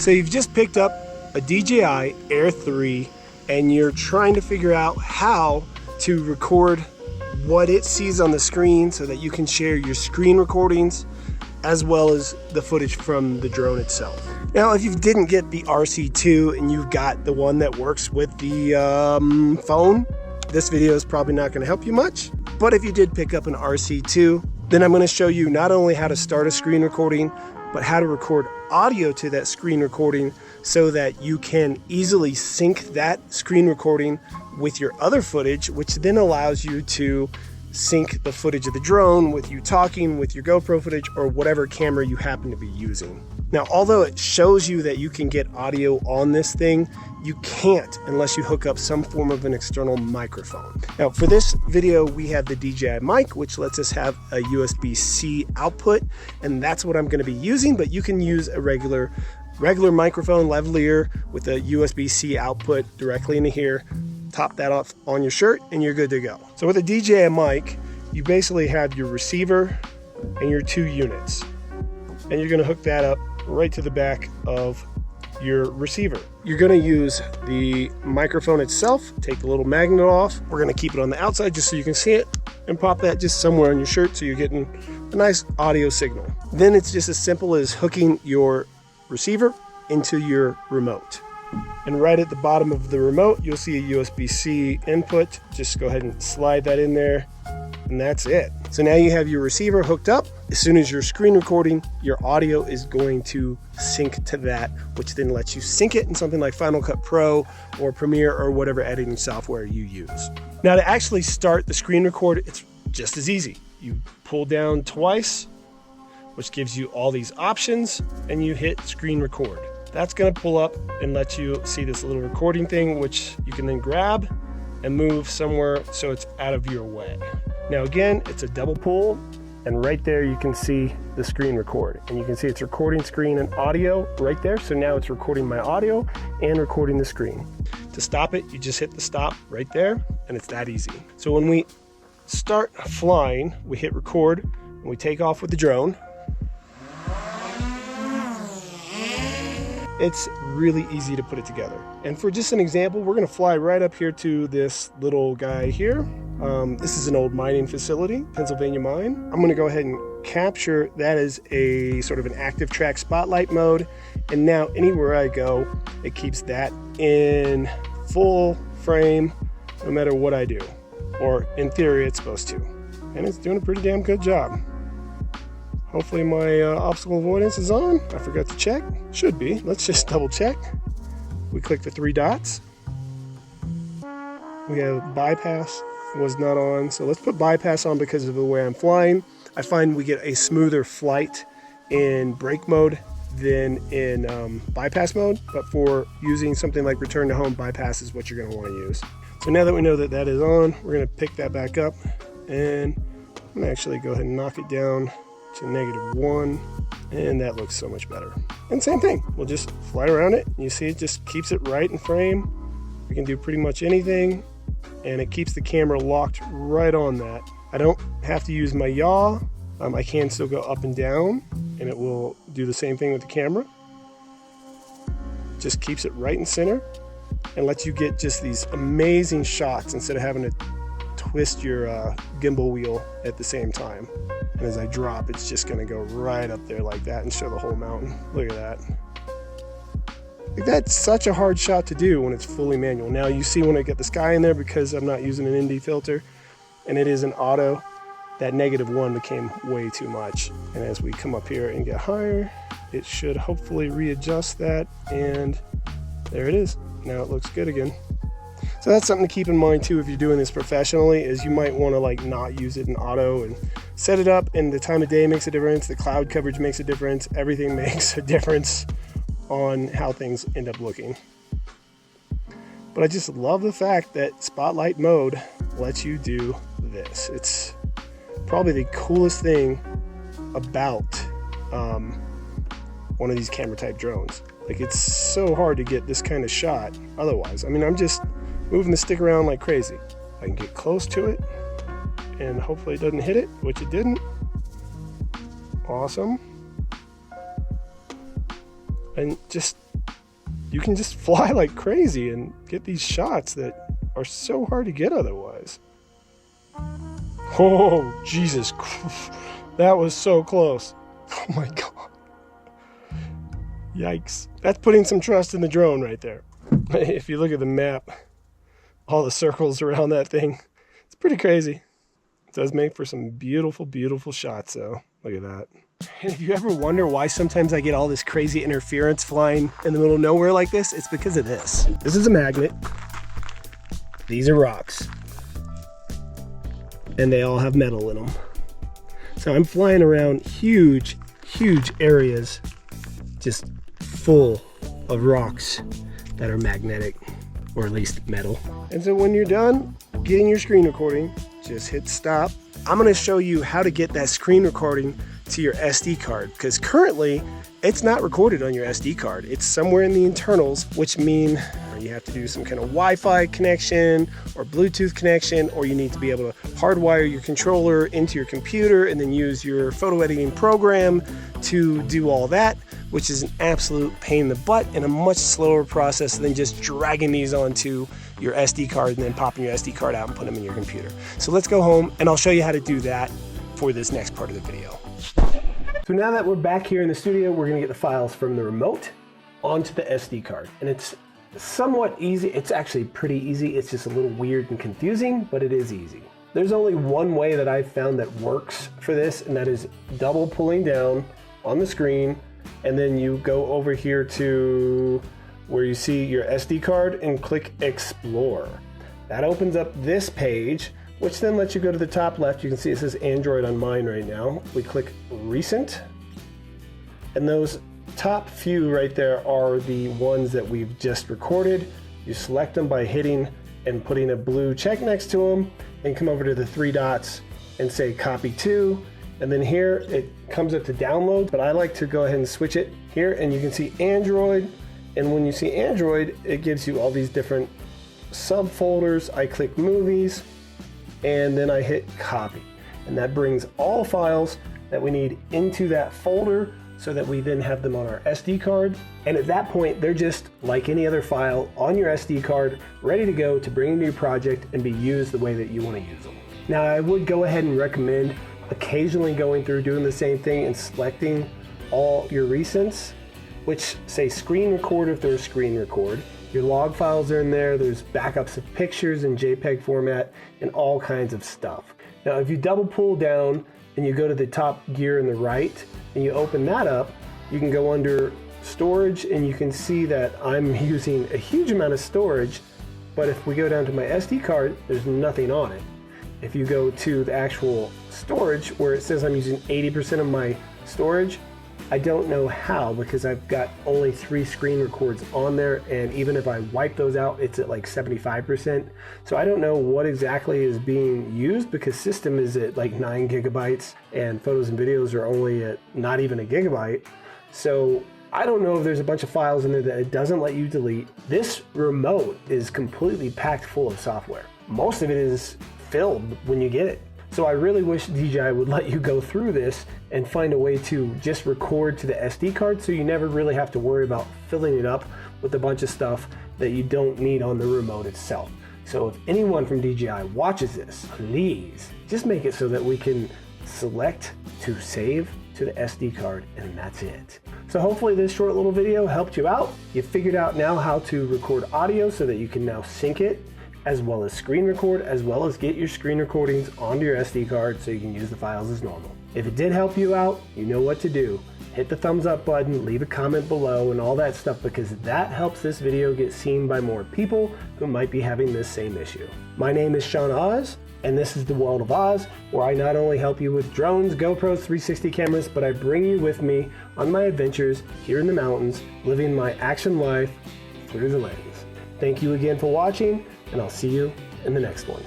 So you've just picked up a DJI Air 3 and you're trying to figure out how to record what it sees on the screen so that you can share your screen recordings as well as the footage from the drone itself. Now, if you didn't get the RC2 and you've got the one that works with the phone, this video is probably not going to help you much. But if you did pick up an RC2, then I'm going to show you not only how to start a screen recording, but how to record audio to that screen recording so that you can easily sync that screen recording with your other footage, which then allows you to sync the footage of the drone with you talking, with your GoPro footage, or whatever camera you happen to be using. Now, although it shows you that you can get audio on this thing, you can't unless you hook up some form of an external microphone. Now, for this video, we have the DJI mic, which lets us have a USB-C output, and that's what I'm going to be using, but you can use a regular microphone, lavalier, with a USB-C output directly into here. Top that off on your shirt and you're good to go. So with a DJI mic, you basically have your receiver and your 2 units. And you're going to hook that up right to the back of your receiver. You're going to use the microphone itself, take the little magnet off. We're going to keep it on the outside just so you can see it, and pop that just somewhere on your shirt so you're getting a nice audio signal. Then it's just as simple as hooking your receiver into your remote. And right at the bottom of the remote, you'll see a USB-C input. Just go ahead and slide that in there, and that's it. So now you have your receiver hooked up. As soon as you're screen recording, your audio is going to sync to that, which then lets you sync it in something like Final Cut Pro or Premiere or whatever editing software you use. Now, to actually start the screen record, it's just as easy. You pull down twice, which gives you all these options, and you hit screen record. That's going to pull up and let you see this little recording thing, which you can then grab and move somewhere so it's out of your way. Now again, it's a double pull, and right there you can see the screen record, and you can see it's recording screen and audio right there. So now it's recording my audio and recording the screen. To stop it, you just hit the stop right there, and it's that easy. So when we start flying, we hit record and we take off with the drone. It's really easy to put it together. And for just an example, we're gonna fly right up here to this little guy here. This is an old mining facility, Pennsylvania Mine. I'm gonna go ahead and capture that as a sort of an active track spotlight mode. And now anywhere I go, it keeps that in full frame, no matter what I do. Or in theory, it's supposed to. And it's doing a pretty damn good job. Hopefully my obstacle avoidance is on. I forgot to check. Should be. Let's just double check. We click the 3 dots. We have bypass was not on. So let's put bypass on because of the way I'm flying. I find we get a smoother flight in brake mode than in bypass mode. But for using something like return to home, bypass is what you're going to want to use. So now that we know that that is on, we're going to pick that back up. And I'm going to actually go ahead and knock it down to -1, and that looks so much better. And same thing, we'll just fly around it. You see, it just keeps it right in frame. We can do pretty much anything, and it keeps the camera locked right on that. I don't have to use my yaw. I can still go up and down, and it will do the same thing with the camera. Just keeps it right in center and lets you get just these amazing shots instead of having to twist your gimbal wheel at the same time. And as I drop, it's just gonna go right up there like that and show the whole mountain. Look at that. Like, that's such a hard shot to do when it's fully manual. Now you see when I get the sky in there, because I'm not using an ND filter and it is an auto, that -1 became way too much. And as we come up here and get higher, it should hopefully readjust that, and there it is. Now it looks good again. So that's something to keep in mind too if you're doing this professionally, is you might want to like not use it in auto and set it up, and the time of day makes a difference, the cloud coverage makes a difference, everything makes a difference on how things end up looking. But I just love the fact that spotlight mode lets you do this. It's probably the coolest thing about one of these camera type drones. Like, it's so hard to get this kind of shot otherwise. I mean, I'm just moving the stick around like crazy. I can get close to it and hopefully it doesn't hit it, which it didn't. Awesome. And just you can just fly like crazy and get these shots that are so hard to get otherwise. Oh, Jesus. That was so close. Oh my God. Yikes. That's putting some trust in the drone right there. If you look at the map, all the circles around that thing, it's pretty crazy. It does make for some beautiful, beautiful shots though. Look at that. And if you ever wonder why sometimes I get all this crazy interference flying in the middle of nowhere like this, it's because of this. This is a magnet. These are rocks. And they all have metal in them. So I'm flying around huge, huge areas just full of rocks that are magnetic, or at least metal. And so when you're done getting your screen recording, just hit stop. I'm gonna show you how to get that screen recording to your SD card, because currently it's not recorded on your SD card. It's somewhere in the internals, which mean you have to do some kind of Wi-Fi connection or Bluetooth connection, or you need to be able to hardwire your controller into your computer and then use your photo editing program to do all that, which is an absolute pain in the butt and a much slower process than just dragging these onto your SD card and then popping your SD card out and putting them in your computer. So let's go home and I'll show you how to do that for this next part of the video. So now that we're back here in the studio, we're gonna get the files from the remote onto the SD card. And it's somewhat easy. It's actually pretty easy. It's just a little weird and confusing, but it is easy. There's only one way that I've found that works for this, and that is double pulling down on the screen, and then you go over here to where you see your SD card and click Explore. That opens up this page, which then lets you go to the top left. You can see it says Android on mine right now. We click Recent, and those top few right there are the ones that we've just recorded. You select them by hitting and putting a blue check next to them, and come over to the three dots and say Copy To, and then here it comes up to download, but I like to go ahead and switch it here, and you can see Android, and when you see Android, it gives you all these different subfolders. I click Movies, and then I hit Copy, and that brings all files that we need into that folder so that we then have them on our SD card. And at that point, they're just like any other file on your SD card, ready to go to bring into your project and be used the way that you want to use them. Now, I would go ahead and recommend occasionally going through doing the same thing and selecting all your recents, which say screen record if there's screen record. Your log files are in there. There's backups of pictures in JPEG format and all kinds of stuff. Now, if you double pull down and you go to the top gear in the right and you open that up, you can go under storage and you can see that I'm using a huge amount of storage, but if we go down to my SD card, there's nothing on it. If you go to the actual storage where it says I'm using 80% of my storage, I don't know how, because I've got only 3 screen records on there, and even if I wipe those out, it's at like 75%. So I don't know what exactly is being used, because system is at like 9 gigabytes and photos and videos are only at not even a gigabyte. So I don't know if there's a bunch of files in there that it doesn't let you delete. This remote is completely packed full of software. Most of it is filled when you get it. So I really wish DJI would let you go through this and find a way to just record to the SD card, so you never really have to worry about filling it up with a bunch of stuff that you don't need on the remote itself. So if anyone from DJI watches this, please just make it so that we can select to save to the SD card, and that's it. So hopefully this short little video helped you out. You figured out now how to record audio so that you can now sync it, as well as screen record, as well as get your screen recordings onto your SD card so you can use the files as normal. If it did help you out, you know what to do. Hit the thumbs up button, leave a comment below and all that stuff, because that helps this video get seen by more people who might be having this same issue. My name is WorldofOzz, and this is the World of Oz, where I not only help you with drones, GoPros, 360 cameras, but I bring you with me on my adventures here in the mountains, living my action life through the lens. Thank you again for watching, and I'll see you in the next one.